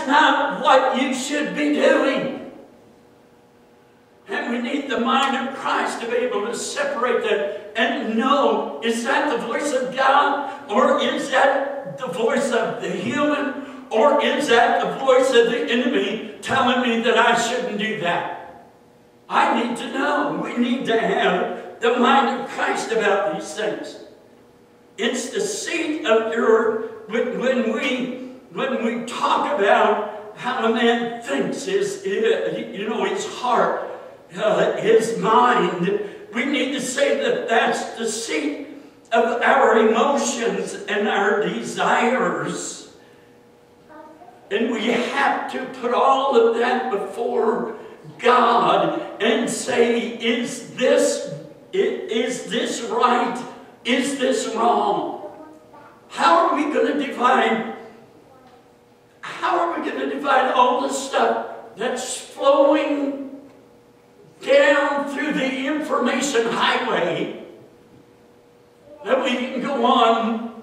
not what you should be doing. And we need the mind of Christ to be able to separate that and know, is that the voice of God? Or is that the voice of the human? Or is that the voice of the enemy telling me that I shouldn't do that? I need to know. We need to have the mind of Christ about these things. It's the seat of your, when we talk about how a man thinks, his heart, his mind, we need to say that that's the seat of our emotions and our desires. And we have to put all of that before God and say, is this right? Is this wrong? How are we going to divide? How are we going to divide all the stuff that's flowing down through the information highway that we can go online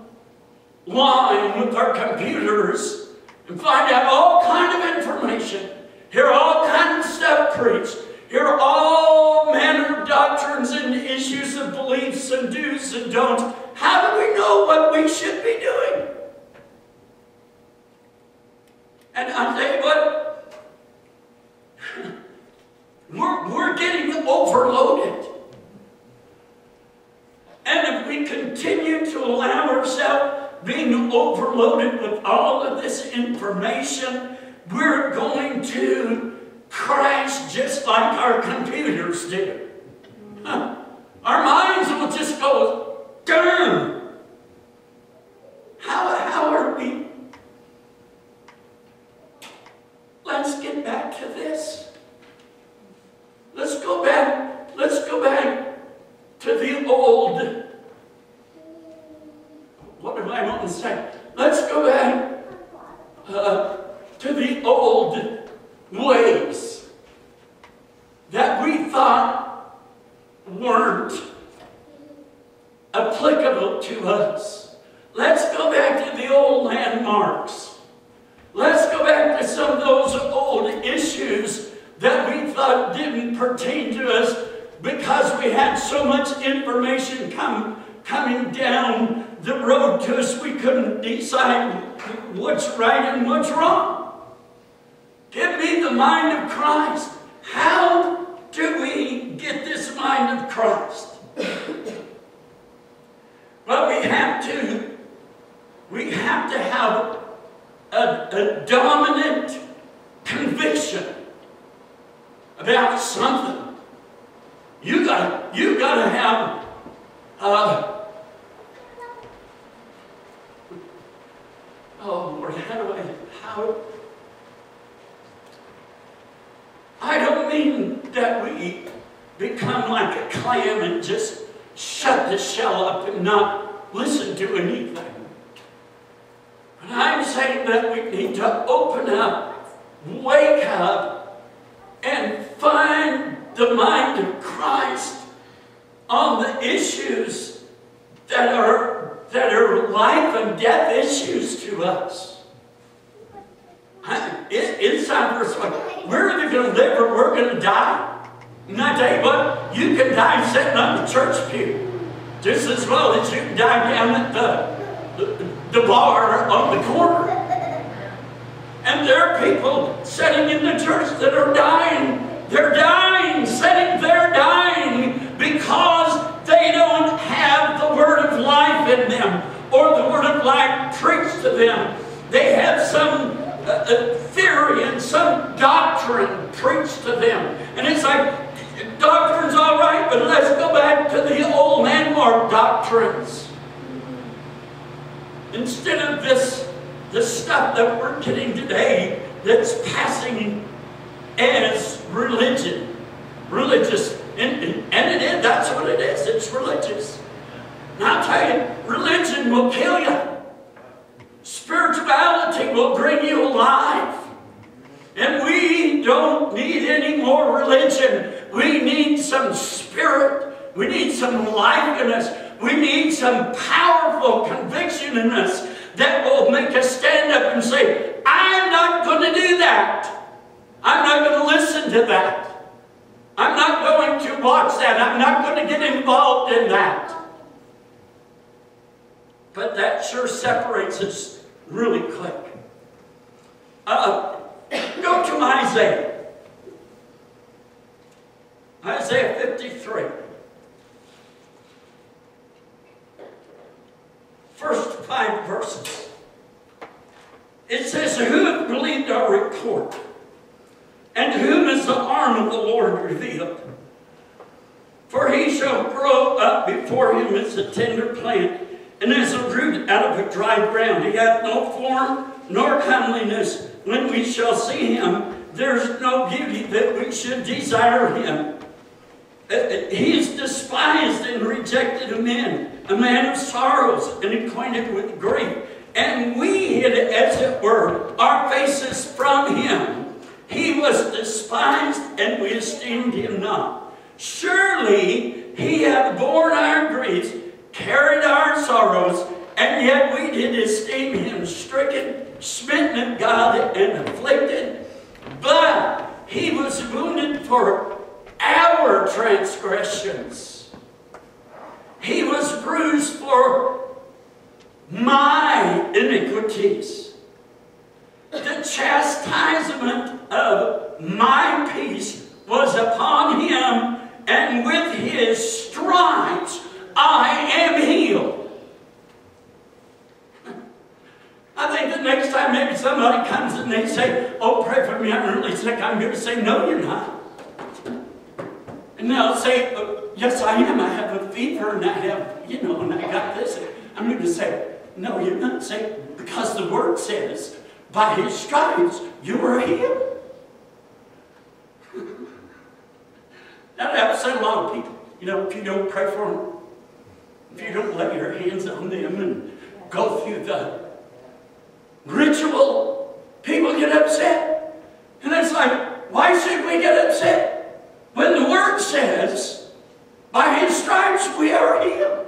with our computers and find out all kind of information, hear all kind of stuff preached, hear all manner of doctrines and issues of beliefs and do's and don'ts. How do we know what we should be doing? And I'll tell you what, we're getting overloaded. And if we continue to allow ourselves being overloaded with all of this information, we're going to crash just like our computers do. Our minds will just go, darn. How are we? Let's get back to this. Let's go back to the old. What do I want to say? Let's go back to the old ways that we thought weren't applicable to us. Let's go back to the old landmarks. Let's go back to some of those old issues that we thought didn't pertain to us because we had so much information coming down the road to us, we couldn't decide what's right and what's wrong. Give me the mind of Christ. How do we get this mind of Christ? Well, we have to have a dominant conviction about something. You gotta have oh Lord, I don't mean that we become like a clam and just shut the shell up and not listen to anything. But I'm saying that we need to open up, wake up, and find the mind of Christ on the issues that are life and death issues to us. It's time for us. We're either going to live or we're going to die. And I tell you what, you can die sitting on the church pew just as well as you can die down at the bar on the corner. And there are people sitting in the church that are dying. They're dying, sitting there dying because they don't have the word of life in them or the word of life preached to them. They have some theory and some doctrine preached to them. And it's like, doctrine's all right, but let's go back to the old landmark doctrines. Instead of the stuff that we're getting today that's passing as religion. Religious. And it is, that's what it is. It's religious. And I'll tell you, religion will kill you. Spirituality will bring you alive. And we don't need any more religion. We need some spirit. We need some life in us. We need some powerful conviction in us that will make us stand up and say, I'm not going to do that. I'm not going to listen to that. I'm not going to watch that. I'm not going to get involved in that. But that sure separates us really quick. Go to Isaiah. Isaiah 53. First 5 verses. It says, who hath believed our report? And whom is the arm of the Lord revealed? For he shall grow up before him as a tender plant, and as a root out of a dry ground. He hath no form nor comeliness. When we shall see him, there is no beauty that we should desire him. He is despised and rejected of men, a man of sorrows and acquainted with grief. And we hid, as it were, our faces from him. He was despised, and we esteemed him not. Surely he hath borne our griefs, carried our sorrows, and yet we did esteem him stricken, smitten of God, and afflicted. But he was wounded for our transgressions. He was bruised for my iniquities. The chastisement of my peace was upon him, and with his stripes I am healed. I think the next time maybe somebody comes and they say, oh, pray for me, I'm really sick, I'm going to say, no, you're not. And they'll say, yes, I am. I have a fever, and I have, and I got this. I'm going to say, no, you're not. Say, because the word says, by his stripes you were healed. That upset a lot of people. If you don't pray for them, if you don't lay your hands on them and go through the ritual, people get upset. And it's like, why should we get upset? When the word says, by his stripes we are healed.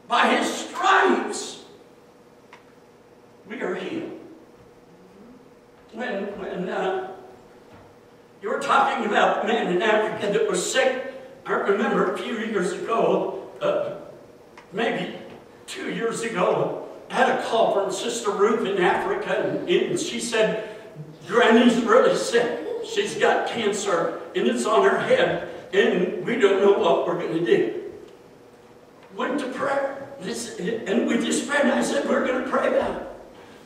By his stripes we are healed. When you were talking about the man in Africa that was sick, I remember a few years ago, maybe 2 years ago, I had a call from Sister Ruth in Africa, and she said, Granny's really sick. She's got cancer, and it's on her head, and we don't know what we're going to do. Went to prayer, and we just prayed, and I said, we're going to pray about it.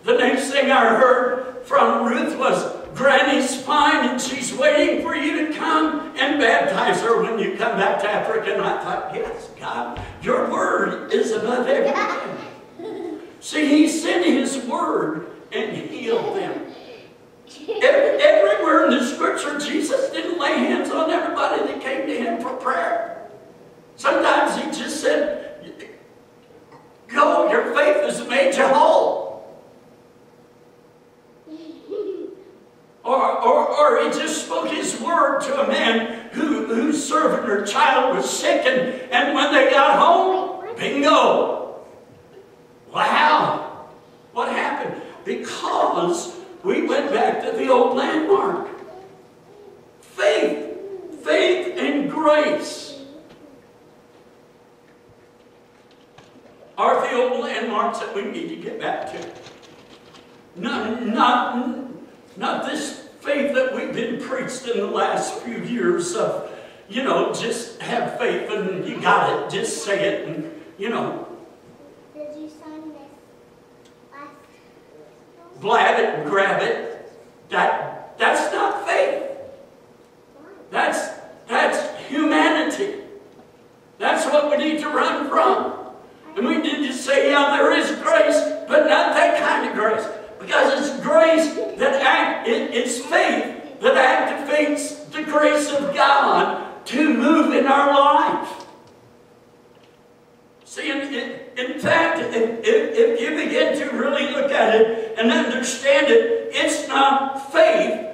The next thing I heard from Ruth was, Granny's fine, and she's waiting for you to come and baptize her when you come back to Africa. And I thought, yes, God, your word is above everything. See, he sent his word and healed them. Everywhere in the scripture, Jesus didn't lay hands on everybody that came to him for prayer. Sometimes he just said, go, your faith has made you whole. Or he just spoke his word to a man whose servant or child was sick, and when they got home, bingo. Wow. What happened? Because we went back to the old landmark. Faith. Faith and grace are the old landmarks that we need to get back to. Not this faith that we've been preached in the last few years of, just have faith and you got it, just say it, and, Did you sign this? blab it and grab it. That's not faith. That's humanity. That's what we need to run from. And we need to say, yeah, there is grace, but not that kind of grace. Because it's grace that it's faith that activates the grace of God to move in our life. See, in fact, if you begin to really look at it and understand it, it's not faith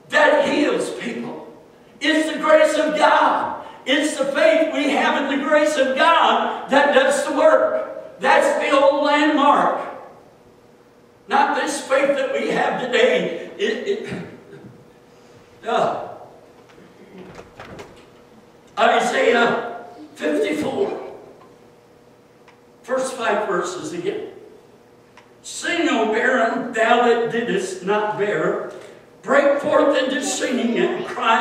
that heals people. It's the grace of God. It's the faith we have in the grace of God that does the work. That's the old landmark. Not this faith that we have today. Isaiah 54. First 5 verses again. Sing, O barren, thou that didst not bear. Break forth into singing and cry.